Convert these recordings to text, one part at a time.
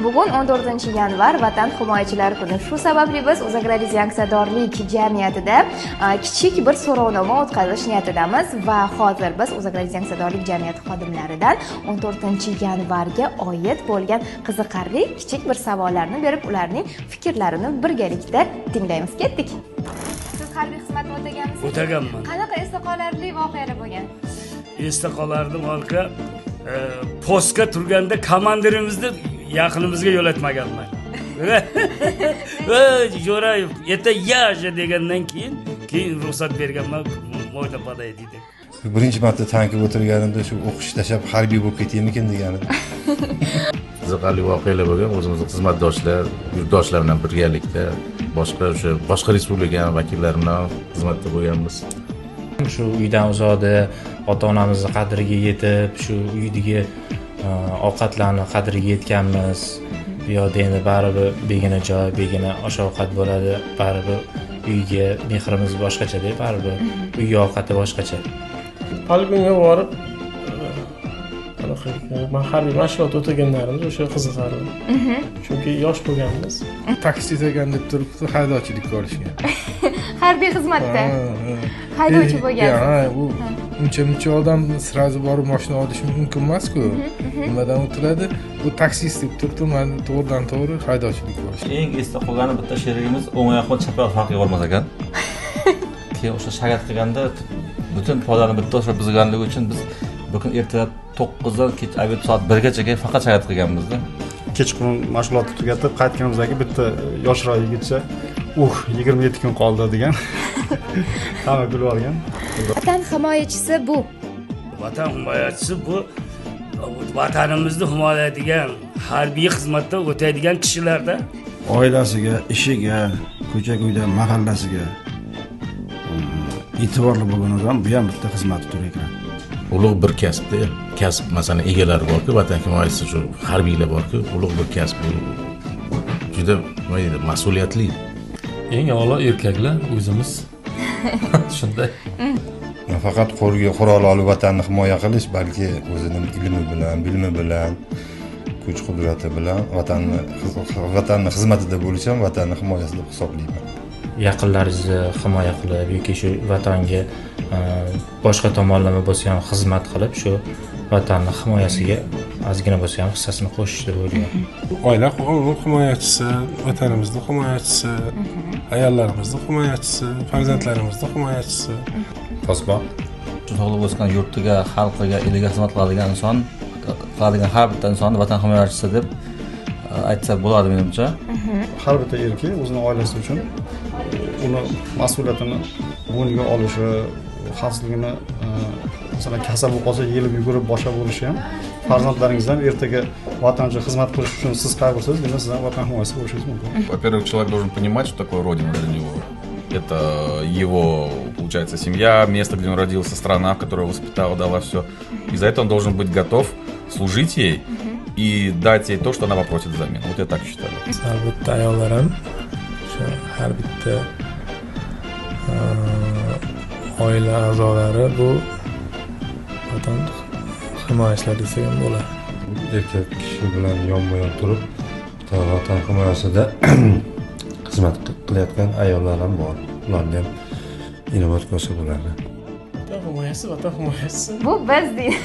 Bugun 14-yanvar Vatan himoyachilari kuni. Shu sababli biz O'zagradiz yangisadorlik jamiyatida kichik bir so'rovnoma o'tkazish niyatidamiz va hozir biz O'zagradiz yangisadorlik jamiyati xodimlaridan 14-yanvarga oid bo'lgan qiziqarli kichik bir savollarni berib, ularning fikrlarini birgalikda tinglaymiz. Ketdik. Siz harbiy xizmatni o'taganmisiz? O'taganman. Qanaqa esda qolarli voqealar bo'lgan? Esda qolardi voqea, postga turganda komandirimizni yaqinimizga yo'latmaganman. Jo'rayev, "Eta yaja" degandan keyin ruxsat berganman, mo'yna paday dedi. Birinchi marta tankga o'tirganimda shu o'qish tashlab harbiy bo'lib ketaymikin degan edim. Qiziqarli voqealar bo'lgan. O'zimizning xizmatdoshlar, yurtdoshlar bilan birgalikda boshqa respublika vakillari bilan xizmatda bo'lganmiz. Shu uydan uzoqda ota-onamizni qadriga yetib, shu uydagi ovqatlarni qadriga yetganmiz. Bu yoqda endi baribir begona joy, begona osh-ovqat bo'ladi. Baribir uyga mehrimiz boshqacha-da, baribir uy ovqati boshqacha. Poligonga borib, men harbiy mashg'ulot o'taganlarimiz o'sha qiziqarli. Chunki yosh bo'lganmiz. Taksi ekan deb turibdi, haydovchilikka olishgan. Harbiy xizmatda haydovchi bo'lgansiz. Ha, bu uncha odam srazi borib mashina olish mumkin emas-ku. Nimadan o'tiladi? Bu taksist deb turibdi, men to'g'ridan-to'g'ri haydovchilikka olishgan. Eng esda qolgani bitta sherigimiz o'ng oyoq bilan chap oyoq farqiga bormas ekan. Keyin o'sha shagat qilganda butun podani bitta o'sha buzganligi uchun biz bu kun ertalab 9 dan kech 7 soat 1 gacha faqat shagat qilganmiz-da. Kechqurun mashg'ulotni tugatib qaytganimizdagi bitta yoshroq yigitcha 27 kun qoldi degan. Hamma kulib olgan. Vatan himoyachisi bu. Vatan himoyachisi bu vatanimizni himoyalaydigan, harbiy xizmatda o'taydigan kishilarda oilasiga, ishiga, ko'cha-ko'yda mahallasiga e'tiborli bo'lgan odam bu ham bitta xizmat turi ekan. Ulug' bir kasbda, kasb masalan egalari bor-ku, vatan himoyachisi shu harbiylar bor-ku, ulug' bir kasb bu. Juda mas'uliyatli. Eng avvalo erkaklar o'zimiz shunday. Faqat qurol olib vatanni himoya qilish, balki o'zining ilmi bilan, bilimi bilan, kuch-qudrati bilan vatanni xizmatida bo'lish ham vatanni himoyasi deb hisoblayman. Yaqinlaringizni himoya qilib yoki shu vatanga boshqa tomonlama bo'lsa ham xizmat qilib, shu vatanning himoyasiga ozgina bo'lsa ham hissasini qo'shish deb o'ylayman. Oila himoyachisi, vatanimizning himoyachisi, ayollarimizni himoyachisi, farzandlarimizning himoyachisi. To'sboq. Tug'ilib o'sgan yurtiga, xalqiga, eliga xizmat qiladigan inson, qiladigan har bitta insonni vatan himoyachisi deb aytsa bo'ladi menimcha. Har bitta erkak o'zining oilasi uchun uni mas'uliyatini bo'yniga olishi, xavfsizligini masalan kasal bo'lib qolsa yelib yugurib boshqa bo'lishi ham farzandlaringiz ham ertaga vatan uchun xizmat qilish uchun siz qayg'ursangiz, demak siz ham vatan himoyachisi bo'lishingiz mumkin. Во-первых, человек должен понимать, что такое родина для него. Это его, получается, семья, место, где он родился, страна, в которой воспитала, дала все. И за это он должен быть готов служить ей и дать ей то, что она попросит взамен. Вот я так считаю. Har bitta ayollar ham, har bitta oila a'zolari bu vatan himoyachilari desak ham bo'ladi. Erkak kishi bilan yonma-yon turib, vatan himoyasida xizmat qilayotgan ayollar ham bor. Ularni ham inobat qilsa bo'ladi. Vatan himoyachisi. Bu biz deydi.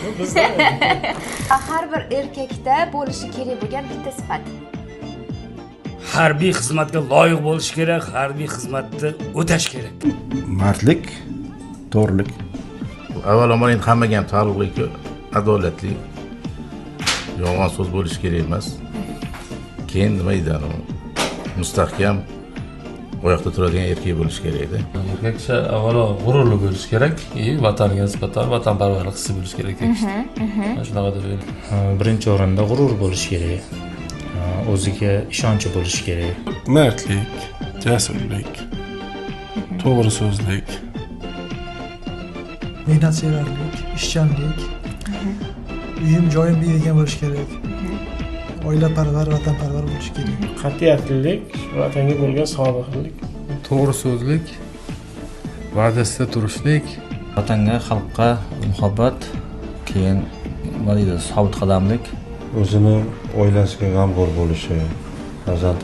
Har bir erkakda bo'lishi kerak bo'lgan bitta sifat. harbiy xizmatga loyiq bo'lish kerak, harbiy xizmatni o'tash kerak. Mardlik, to'g'rilik. Avvalambor endi hammaga ham taalluqli, adolatli, yolg'on so'z bo'lish kerak emas. Keyin nima deydi, mustahkam oyoqda turadigan erkak bo'lish kerak edi. Erkak kishi avvalo g'ururli bo'lish kerak, vataniga nisbatan vatanparvarlik hissi bo'lish kerak deyishdi. Shunaqa deb o'ylayman. Birinchi o'rinda g'urur bo'lish kerak. O'ziga ishonchi bo'lish kerak. Mardlik, jasurlik, to'g'ri so'zlik, mehnatsevarlik, ishchanlik, uyim joyim deydigan bo'lish kerak. Oilaparvar, vatanparvar bo'lish kerak. Qat'iyatlilik, vatanga bo'lgan sodiqlik, to'g'ri so'zlik, va'dasida turishlik, vatanga, xalqqa muhabbat, keyin nima deydi, sobit qadamlik, o'zini oilasiga g'amxo'r bo'lishi, farzand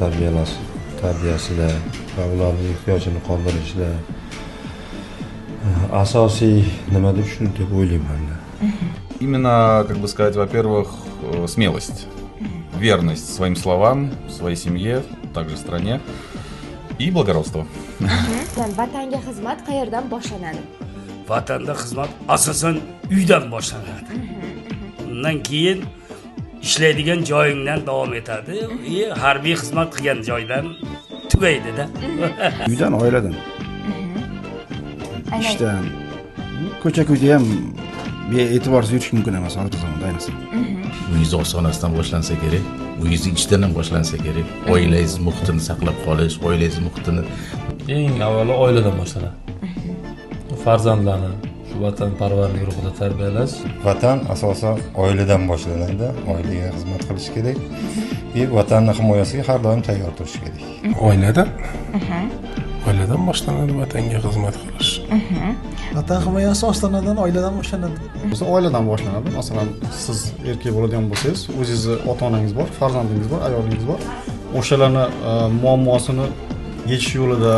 tarbiyasida va ularning ehtiyojini qondirishda asosiy nima deb shuni deb o'ylayman. Именно, как бы сказать, во-первых, смелость, верность своим словам, своей семье, также стране и благородство. Vatanga xizmat qayerdan boshlanadi? Vatanda xizmat asosan uydan boshlanadi. Undan keyin ishlaydigan joyingdan davom etadi. Harbiy xizmat qilgan joydan tugaydi-da. Uydan, oiladan. Ishdan. Ko'cha-ko'yda ham be'e'tiborsiz yurish mumkin emas hozirgi zamonda ayniqsa. Uyingiz oshxonasidan boshlansa kerak, uyingiz ichidan ham boshlansa kerak. Oilangiz muhitini saqlab qolish, oilangiz muhitini eng avvalo oiladan boshlanadi. Farzandlarni shu vatanparvarlik ruhida tarbiyalash. Vatan asosan oiladan boshlanadi. Oilaga xizmat qilish kerak. Vatanning himoyasiga har doim tayyor turish kerak. Oiladan? Oiladan boshlanadi vatanga xizmat qilish. Vatan himoyasi ostonadan, oiladan boshlanadi. O'zi oiladan boshlanadi. Masalan, siz erkak bo'ladigan bo'lsangiz, o'zingizni ota-onangiz bor, farzandingiz bor, ayolingiz bor. O'shalarni muammosini yechish yo'lida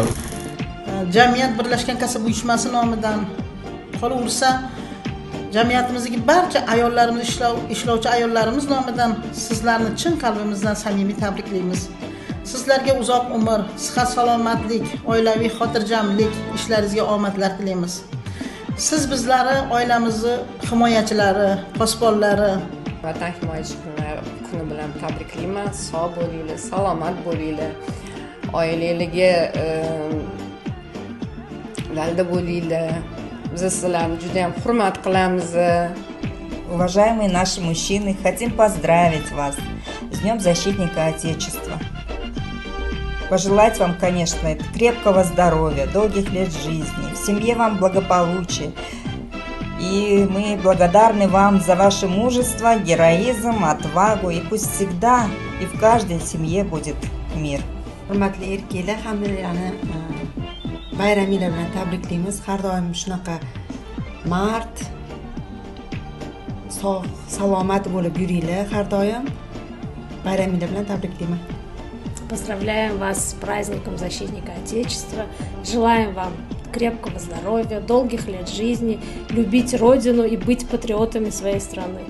jamiyat birlashgan kasb uyushmasi nomidan qolaversa, jamiyatimizdagi barcha ayollarimiz, ishlovchi ayollarimiz nomidan sizlarni chin qalbimizdan samimiy tabriklaymiz. Sizlarga uzoq umr, sihat, salomatlik, oilaviy xotirjamlik, ishlaringizga omadlar tilaymiz. Siz bizlari oilamizni himoyachilari, posbonlari. Vatan himoyachi kuni bilan tabriklayman. Sog' bo'linglar, salomat bo'linglar. Oilalariga dalda bo'linglar. Biz sizlarni juda ham hurmat qilamiz. Уважаемые наши мужчины, хотим поздравить вас с Днем Защитника Отечества. Пожелать вам, конечно, крепкого здоровья, долгих лет жизни, в семье вам благополучия. И мы благодарны вам за ваше мужество, героизм, отвагу. И пусть всегда и в каждой семье будет мир. Hurmatli erkaklar, hammalarni bayraminglar bilan tabriklaymiz. Har doim shunaqa mard, sog', salomat bo'lib yuringlar har doim. Bayraminglar bilan tabriklayman. Поздравляем вас с праздником Защитника Отечества. Желаем вам крепкого здоровья, долгих лет жизни, любить Родину и быть патриотами своей страны.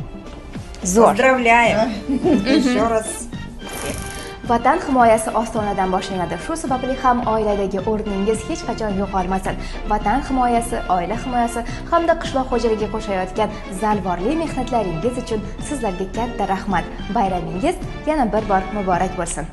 Поздравляем! Еще раз. Vatan himoyasi ostonadan boshlanadi. Shu sababli ham oiladagi o'rningiz hech qachon yo'qolmasin. Vatan himoyasi, oila himoyasi hamda qishloq xo'jaligiga qo'shayotgan zalvorli mehnatlaringiz uchun sizlarga katta rahmat. Bayramingiz yana bir bor muborak bo'lsin.